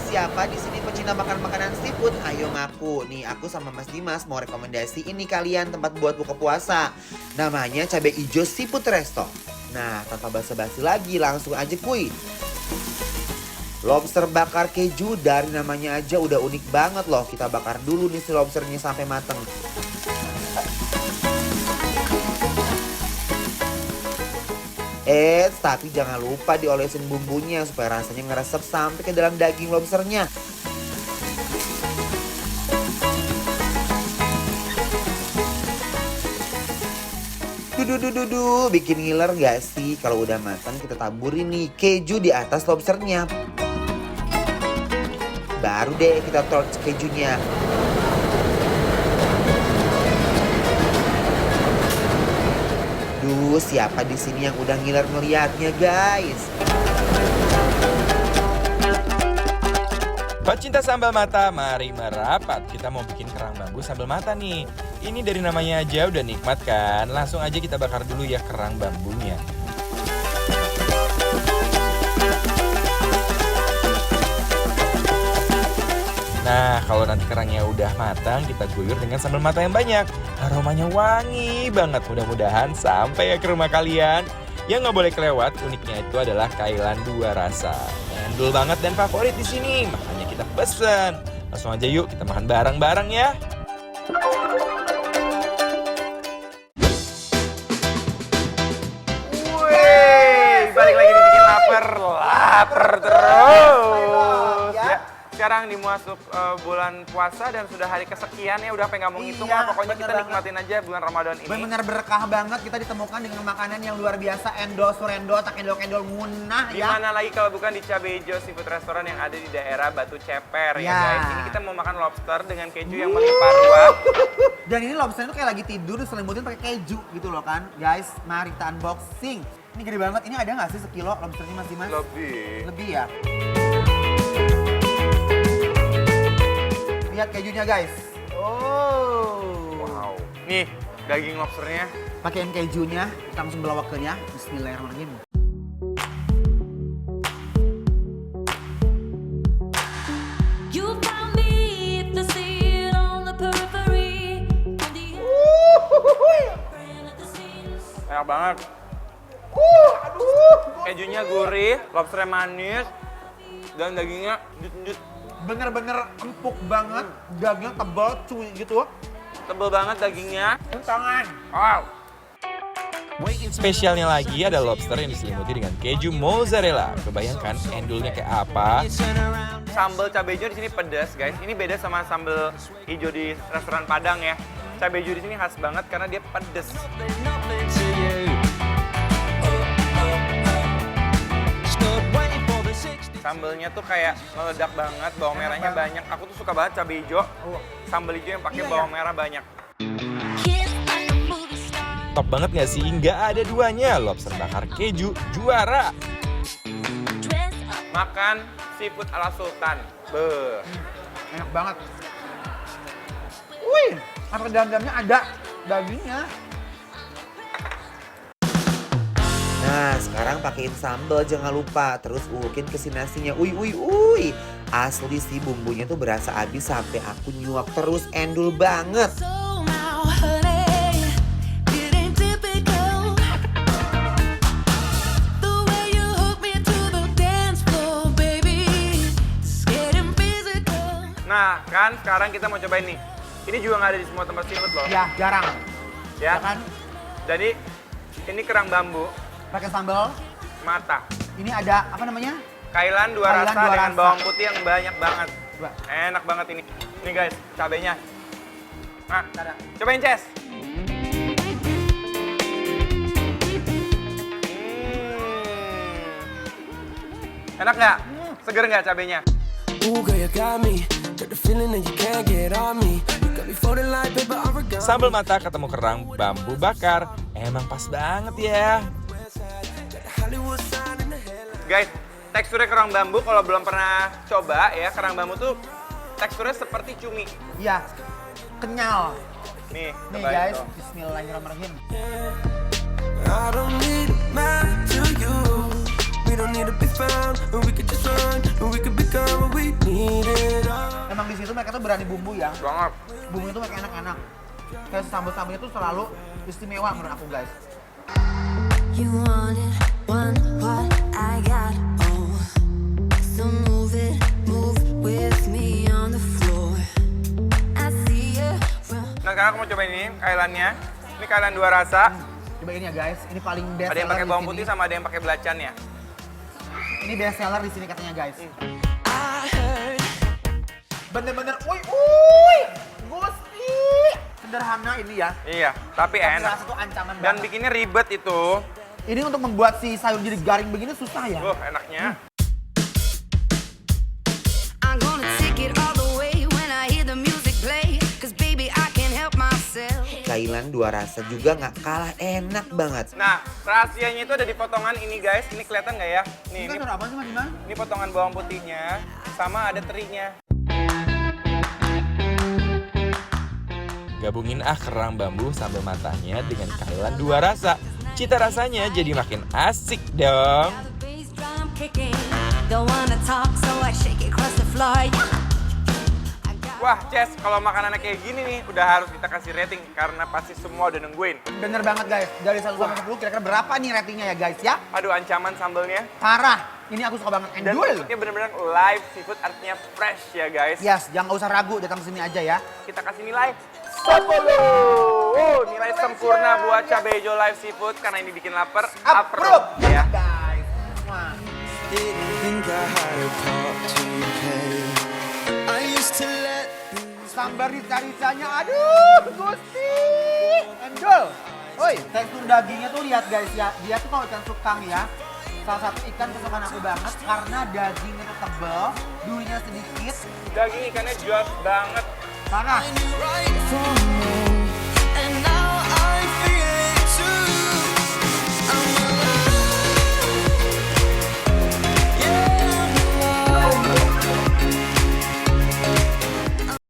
Siapa di sini pecinta makan makanan seafood? Ayo ngaku. Nih, aku sama Mas Dimas mau rekomendasi ini kalian tempat buat buka puasa. Namanya Cabai Ijo Seafood Resto. Nah, tanpa basa-basi lagi, langsung aja kuy. Lobster bakar keju, dari namanya aja udah unik banget loh. Kita bakar dulu nih si lobsternya sampai mateng. Tapi jangan lupa diolesin bumbunya supaya rasanya ngeresep sampai ke dalam daging lobsternya. Duh, bikin ngiler gak sih? Kalau udah matang kita taburin nih keju di atas lobsternya. Baru deh kita torch kejunya. Siapa di sini yang udah ngiler ngeliatnya, guys? Pecinta sambal mata, mari merapat. Kita mau bikin kerang bambu sambal mata nih. Ini dari namanya aja udah nikmat kan? Langsung aja kita bakar dulu ya kerang bambunya. Nah, kalau nanti kerangnya udah matang, kita guyur dengan sambal mata yang banyak. Aromanya wangi banget. Mudah-mudahan sampai ya ke rumah kalian. Yang nggak boleh kelewat, uniknya itu adalah kailan dua rasa. Endul banget dan favorit di sini, makanya kita pesen. Langsung aja yuk, kita makan bareng-bareng ya. Wih, balik lagi dibikin lapar terus. Ya. Sekarang dimasuk bulan puasa dan sudah hari kesekian ya, udah pengen nggak mau ngitung lah, pokoknya kita nikmatin aja bulan Ramadan ini. Benar berkah banget, kita ditemukan dengan makanan yang luar biasa, endol surendol, tak endol-endol munah ya. Gimana lagi kalau bukan di Cabai Ijo Seafood Restaurant yang ada di daerah Batu Ceper ya guys. Ini kita mau makan lobster dengan keju yang melimpah ruah. Dan ini lobsternya tuh kayak lagi tidur diselimutin pakai keju gitu loh kan. Guys, mari kita unboxing. Ini gede banget, ini ada nggak sih sekilo lobsternya Mas Dimas? Lebih ya? Lihat kejunya guys. Wow. Nih daging lobsternya. Pakaiin kejunya, kita langsung belawakannya. Bismillahirrahmanirrahim. Enak banget. Kejunya gurih, lobsternya manis, dan dagingnya jut-jut. Bener-bener empuk banget, dagingnya tebal, cuy gitu. Tebel banget dagingnya. Tangan. Wow. Spesialnya lagi ada lobster yang diselimuti dengan keju mozzarella. Kebayangkan endulnya kayak apa? Sambal cabai hijau di sini pedas, guys. Ini beda sama sambal hijau di restoran Padang ya. Cabai hijau di sini khas banget karena dia pedas. Sambelnya tuh kayak meledak banget, bawang merahnya banyak. Aku tuh suka banget cabai hijau, sambal hijau yang pakai bawang merah banyak. Top banget gak sih? Nggak ada duanya, lobster bakar keju juara. Makan seafood ala Sultan. Beuh. Enak banget. Wih, apa dalam-dalamnya ada dagingnya. Nah, sekarang pakein sambal jangan lupa. Terus ulukin ke si nasinya. Uy. Asli sih bumbunya tuh berasa habis sampai aku nyuap terus, endul banget. Nah, kan sekarang kita mau cobain nih. Ini juga nggak ada di semua tempat seafood loh. Ya, jarang. Ya kan? Jadi, ini kerang bambu Pakai sambal. mata. Ini ada apa namanya? Kailan dua Kailan rasa dua dengan rasa. bawang putih yang banyak banget. Coba. Enak banget ini. Nih guys, cabenya. Nah, Ada. cobain Ces. Enak nggak? Seger nggak cabenya? Sambal mata ketemu kerang bambu bakar, emang pas banget ya. Guys, teksturnya kerang bambu kalau belum pernah coba ya, kerang bambu tuh teksturnya seperti cumi. Iya, kenyal. Nih, Nih cobain guys, tuh. bismillahirrahmanirrahim. don't need to be found, and we could just run, and we could become what we needed. Emang di situ mereka tuh berani bumbu ya. Banget. Bumbunya tuh mereka enak-enak. Kayak sambal-sambalnya tuh selalu istimewa menurut aku guys. You wanted one what I got, oh. So move with me on the floor. I see you. Nah sekarang aku mau coba ini kailannya. Ini kailan 2 rasa. Coba ini ya guys, ini paling best Ada yang pakai seller bawang di putih sini. sama ada yang pakai belacan ya. Ini best seller di sini katanya guys. I heard Bener-bener, uy, Gusti. Sederhana ini ya. Iya, tapi Tapi enak. rasa tuh ancaman Dan banget. bikinnya ribet itu. Ini untuk membuat si sayur jadi garing begini susah ya. Enaknya. I'm gonna take it all the way when I hear the music play. Cause baby, I can't help myself. Kailan 2 rasa juga nggak kalah enak banget. Nah, rahasianya itu ada di potongan ini guys. Ini kelihatan nggak ya? Nih, Ini kan apa sih Mas Dimas? ini potongan bawang putihnya sama ada terinya. Gabungin kerang bambu sambal matahnya dengan kailan 2 rasa. Cita rasanya jadi makin asik dong. Now the bass drum kicking. Don't wanna talk, so I shake it across the floor. Yeah. Wah, Ces, kalau makanannya kayak gini nih, udah harus kita kasih rating karena pasti semua udah nungguin. Bener banget guys, dari 1 sampai 10 kira-kira berapa nih ratingnya ya guys ya? Aduh, ancaman sambelnya. Parah, ini aku suka banget, Dan endul. ini bener-bener live seafood, artinya fresh ya guys. Yes, jangan usah ragu, datang sini aja ya. Kita kasih nilai 10. Oh, nilai sempurna buat cabai hijau live seafood karena ini bikin lapar. Approve ya. guys. Wah. didn't think I had a part to play. I used to let Sambar rica-ricanya, aduh Gusti. Endul. Woi, tekstur dagingnya tuh lihat guys ya. Dia tuh kalau ikan sukang ya, salah satu ikan kesukaan aku banget karena dagingnya tuh tebal, durinya sedikit, Daging ikannya jual banget. parah. knew right